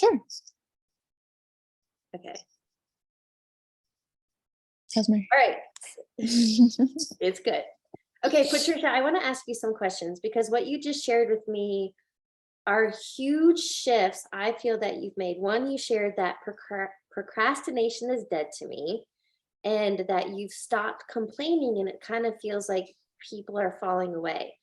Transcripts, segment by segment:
Sure. Okay. Testimony. All right. It's good. Okay, Patricia, I want to ask you some questions because what you just shared with me are huge shifts I feel that you've made. One, you shared that procrastination is dead to me and that you've stopped complaining and it kind of feels like people are falling away.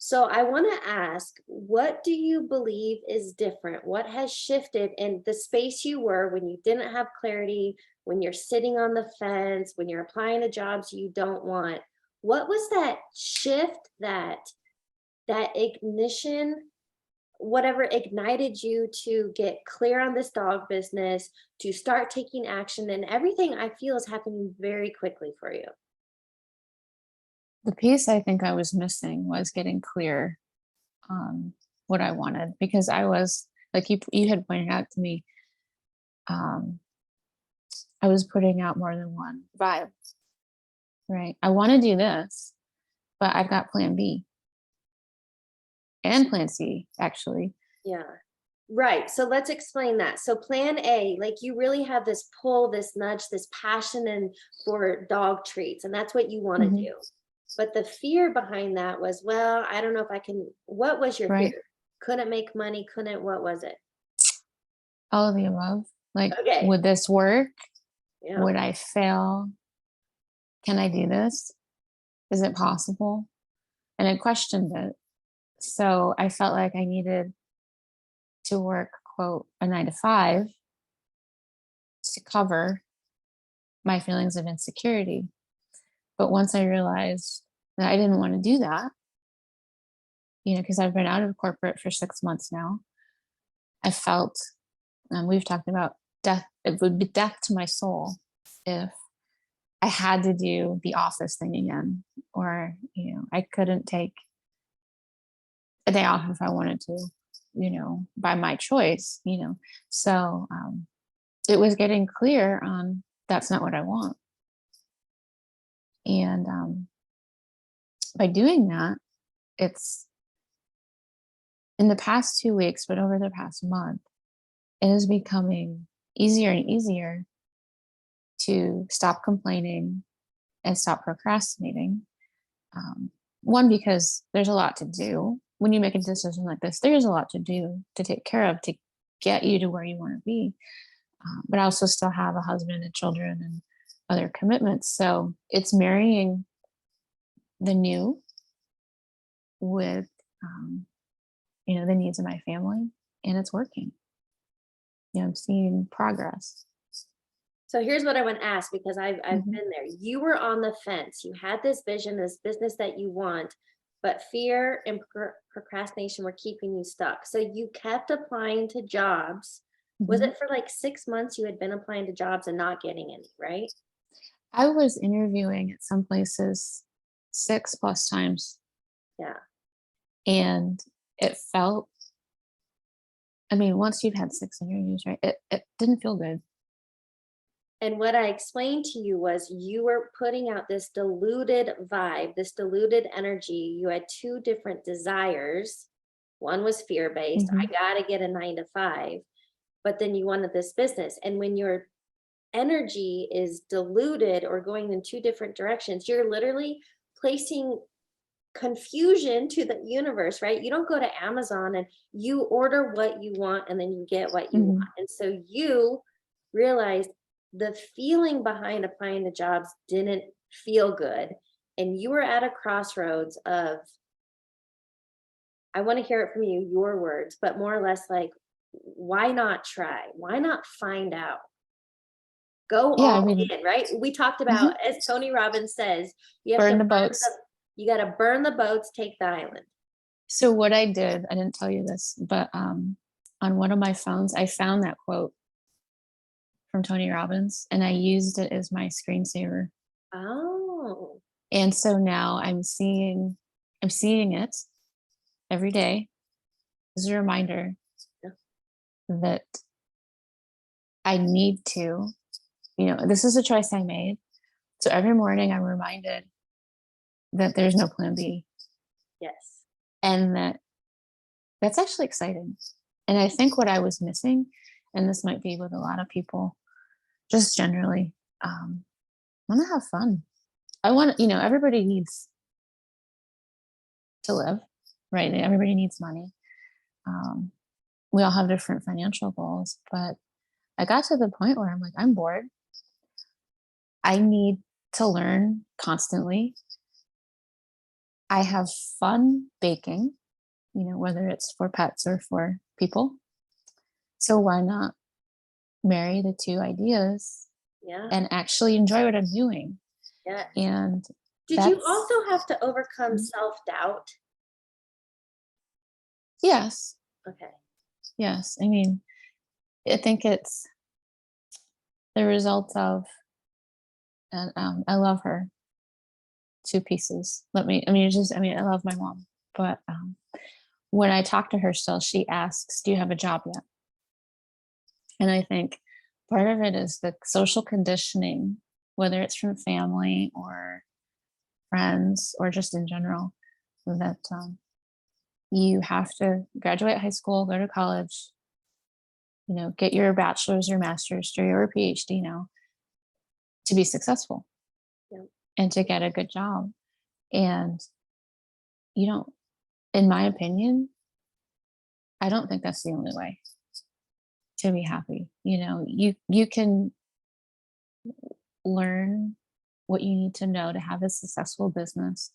So I want to ask, what do you believe is different? What has shifted in the space you were when you didn't have clarity, when you're sitting on the fence, when you're applying to jobs you don't want? What was that shift, that ignition, whatever ignited you to get clear on this dog business, to start taking action, and everything I feel is happening very quickly for you? The piece I think I was missing was getting clear on what I wanted, because I was like you had pointed out to me, um, I was putting out more than one vibe, right? I want to do this, but I've got plan B and plan C, actually. Yeah. Right. So let's explain that. So plan A, like you really have this pull, this nudge, this passion and for dog treats, and that's what you want to Mhm. do. But the fear behind that was, well, I don't know if I can. What was your fear? Right. Couldn't make money, couldn't, what was it? All of the above. Like, Okay. would this work? Yeah. Would I fail? Can I do this? Is it possible? And I questioned it. So I felt like I needed to work, quote, a 9 to 5 to cover my feelings of insecurity. But once I realized that I didn't want to do that, because I've been out of corporate for 6 months now, I felt, we've talked about death, it would be death to my soul if I had to do the office thing again, or, I couldn't take a day off if I wanted to, by my choice. So it was getting clear on that's not what I want. And by doing that, it's in the past 2 weeks, but over the past month, it is becoming easier and easier to stop complaining and stop procrastinating. One, because there's a lot to do. When you make a decision like this, there's a lot to do, to take care of, to get you to where you want to be. But I also still have a husband and children and other commitments. So it's marrying the new with, the needs of my family, and it's working. I'm seeing progress. So here's what I want to ask, because I've Mhm. been there. You were on the fence. You had this vision, this business that you want, but fear and procrastination were keeping you stuck. So you kept applying to jobs. Was Mhm. it for like 6 months you had been applying to jobs and not getting any, right? I was interviewing at some places 6+ times, Yeah. and it felt, once you've had 6 interviews, right, it didn't feel good. And what I explained to you was you were putting out this diluted vibe, this diluted energy. You had two different desires. One was fear based. I Mhm. got to get a 9 to 5. But then you wanted this business. And when your energy is diluted or going in two different directions, you're literally placing confusion to the universe, right? You don't go to Amazon and you order what you want and then you get what you want. Mhm. And so you realized the feeling behind applying to jobs didn't feel good. And you were at a crossroads of, I want to hear it from you, your words, but more or less like, why not try? Why not find out? Go Yeah, all in, right? We talked about, mhm. as Tony Robbins says, you have to Burn the burn the, boats. you got to burn the boats, take the island. So what I did, I didn't tell you this, but on one of my phones, I found that quote from Tony Robbins, and I used it as my screensaver. Oh, And so now I'm seeing it every day as a reminder yeah. that I need to, this is a choice I made. So every morning I'm reminded that there's no plan B, Yes. and that's actually exciting. And I think what I was missing and this might be with a lot of people, just generally, want to have fun. I want, everybody needs to live, right? Everybody needs money. Um, we all have different financial goals, but I got to the point where I'm like, I'm bored. I need to learn constantly. I have fun baking, whether it's for pets or for people. So why not marry the two ideas Yeah. and actually enjoy what I'm doing? Yes. And Did you that's, also have to overcome mm, self-doubt? yes, Okay. yes. I mean, I think it's the result of, and I love her, two pieces. I love my mom, but when I talk to her still, she asks, "Do you have a job yet?" And I think part of it is the social conditioning, whether it's from family or friends or just in general, that you have to graduate high school, go to college, get your bachelor's or master's degree or PhD now to be successful Yeah. and to get a good job. And you don't, in my opinion, I don't think that's the only way to be happy. You can learn what you need to know to have a successful business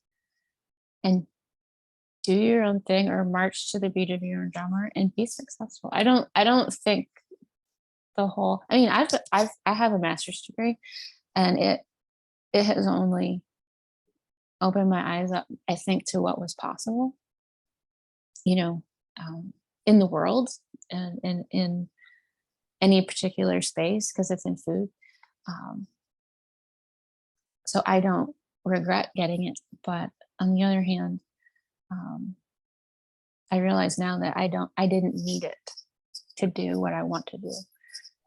and do your own thing or march to the beat of your own drummer and be successful. I don't think I have a master's degree, and it has only opened my eyes up, I think, to what was possible, you know, in the world and in any particular space because it's in food. Um, so I don't regret getting it, but on the other hand, um, I realize now that I didn't need it to do what I want to do.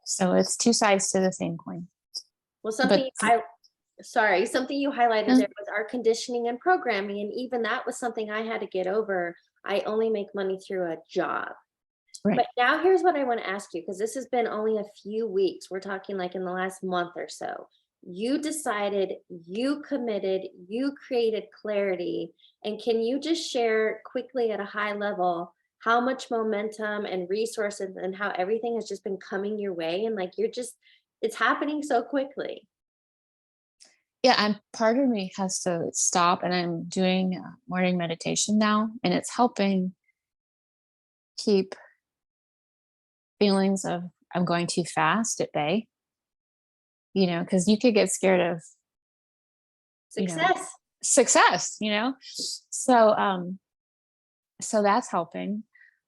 So it's two sides to the same coin. Well, But something you highlighted uh, there was our conditioning and programming. And even that was something I had to get over. I only make money through a job. right. But now here's what I want to ask you, because this has been only a few weeks. We're talking like in the last month or so. You decided, you committed, you created clarity. And can you just share quickly at a high level how much momentum and resources and how everything has just been coming your way? And like it's happening so quickly. Yeah, and part of me has to stop, and I'm doing morning meditation now, and it's helping keep feelings of I'm going too fast at bay, because you could get scared of, you know, Success. success, So that's helping.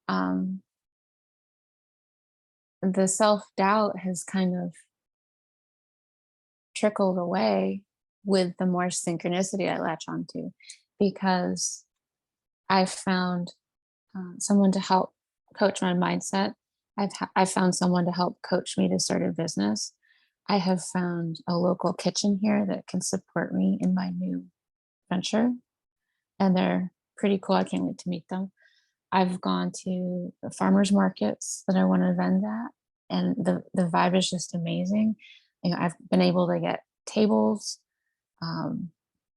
Um, the self-doubt has kind of trickled away with the more synchronicity I latch onto because I've found someone to help coach my mindset. I've found someone to help coach me to start a business. I have found a local kitchen here that can support me in my new venture, and they're pretty cool. I can't wait to meet them. I've gone to the farmers markets that I want to vend at, and the vibe is just amazing. I've been able to get tables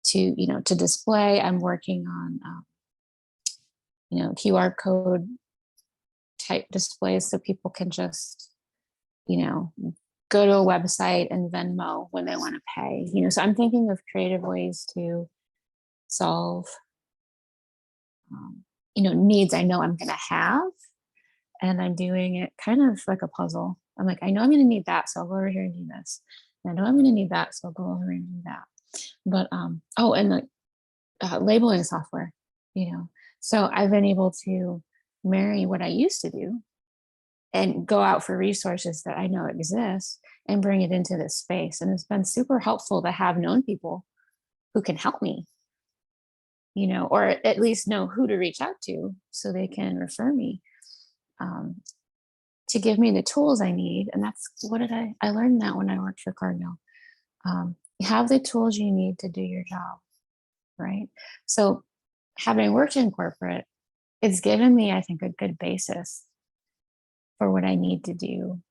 to display. I'm working on QR code type displays so people can just you know go to a website and Venmo when they want to pay. So I'm thinking of creative ways to solve needs I know I'm going to have, and I'm doing it kind of like a puzzle. I'm like, I know I'm going to need that, so I'll go over here and do this. And I know I'm going to need that, so I'll go over and do that. But and the labeling software, you know. So I've been able to marry what I used to do and go out for resources that I know exist and bring it into this space. And it's been super helpful to have known people who can help me, or at least know who to reach out to so they can refer me. Um, to give me the tools I need. And that's what did I learned that when I worked for Cardinal. You have the tools you need to do your job, right? So having worked in corporate, it's given me, I think, a good basis for what I need to do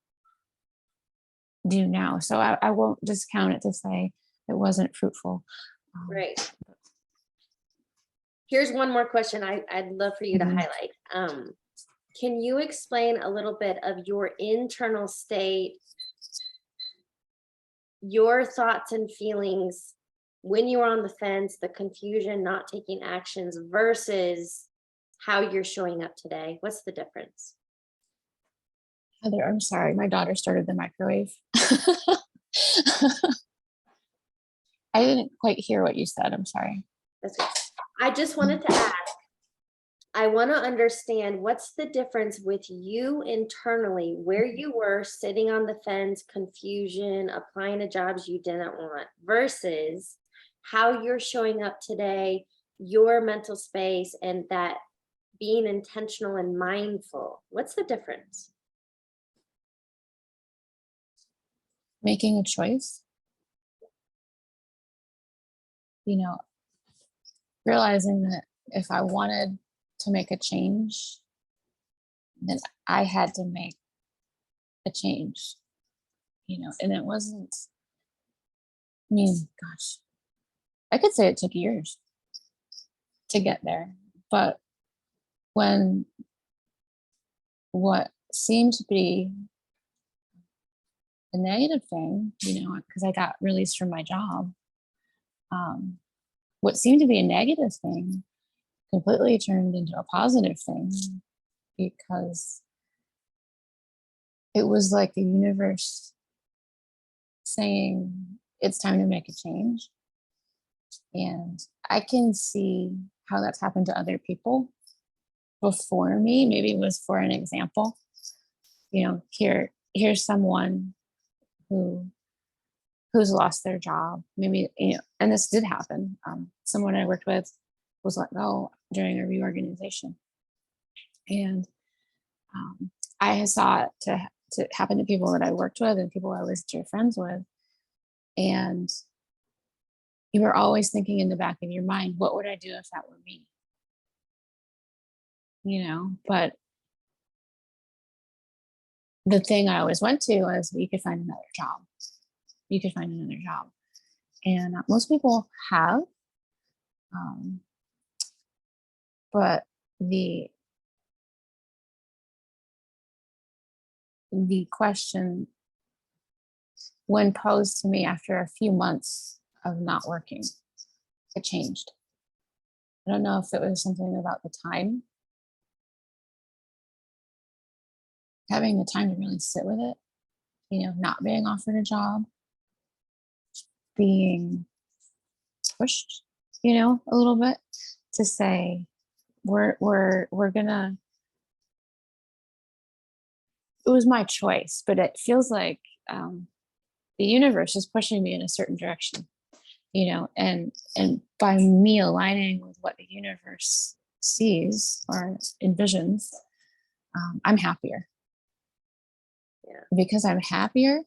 do now. So I won't discount it to say it wasn't fruitful. Right. Here's one more question I'd love for you to Mhm. highlight. Can you explain a little bit of your internal state, your thoughts and feelings when you were on the fence, the confusion, not taking actions versus how you're showing up today? What's the difference? Heather, I'm sorry, my daughter started the microwave. I didn't quite hear what you said. I'm sorry. That's good. I just wanted to ask, I want to understand what's the difference with you internally, where you were sitting on the fence, confusion, applying to jobs you didn't want, versus how you're showing up today, your mental space, and that being intentional and mindful. What's the difference? Making a choice, you know, realizing that if I wanted to make a change, then I had to make a change, and it wasn't, I mean, gosh, I could say it took years to get there. But when what seemed to be a negative thing, because I got released from my job, um, what seemed to be a negative thing completely turned into a positive thing because it was like the universe saying it's time to make a change. And I can see how that's happened to other people before me. Maybe it was for an example. Here's someone who who's lost their job. Maybe, and this did happen. Someone I worked with was let go during a reorganization. And I saw it to happen to people that I worked with and people I was dear friends with. And you were always thinking in the back of your mind, what would I do if that were me? But the thing I always went to was, you could find another job. You could find another job. And most people have. Um, but the the question, when posed to me after a few months of not working, it changed. I don't know if it was something about the time, having the time to really sit with it, not being offered a job, being pushed, a little bit to say, we're gonna, it was my choice, but it feels like the universe is pushing me in a certain direction, and by me aligning with what the universe sees or envisions, I'm happier. Yeah. Because I'm happier,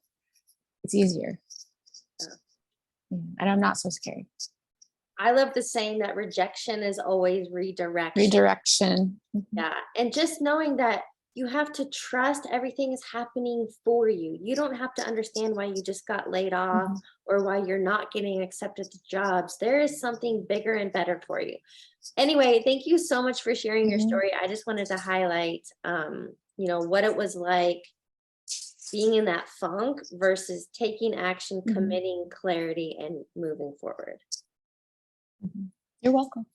it's easier. Yeah. And I'm not so scared. I love the saying that rejection is always redirection. Redirection. Yeah. And just knowing that you have to trust everything is happening for you. You don't have to understand why you just got laid off Mhm. or why you're not getting accepted to jobs. There is something bigger and better for you. Anyway, thank you so much for sharing your Mhm. story. I just wanted to highlight, what it was like being in that funk versus taking action, Mhm. committing clarity, and moving forward. Mhm. You're welcome.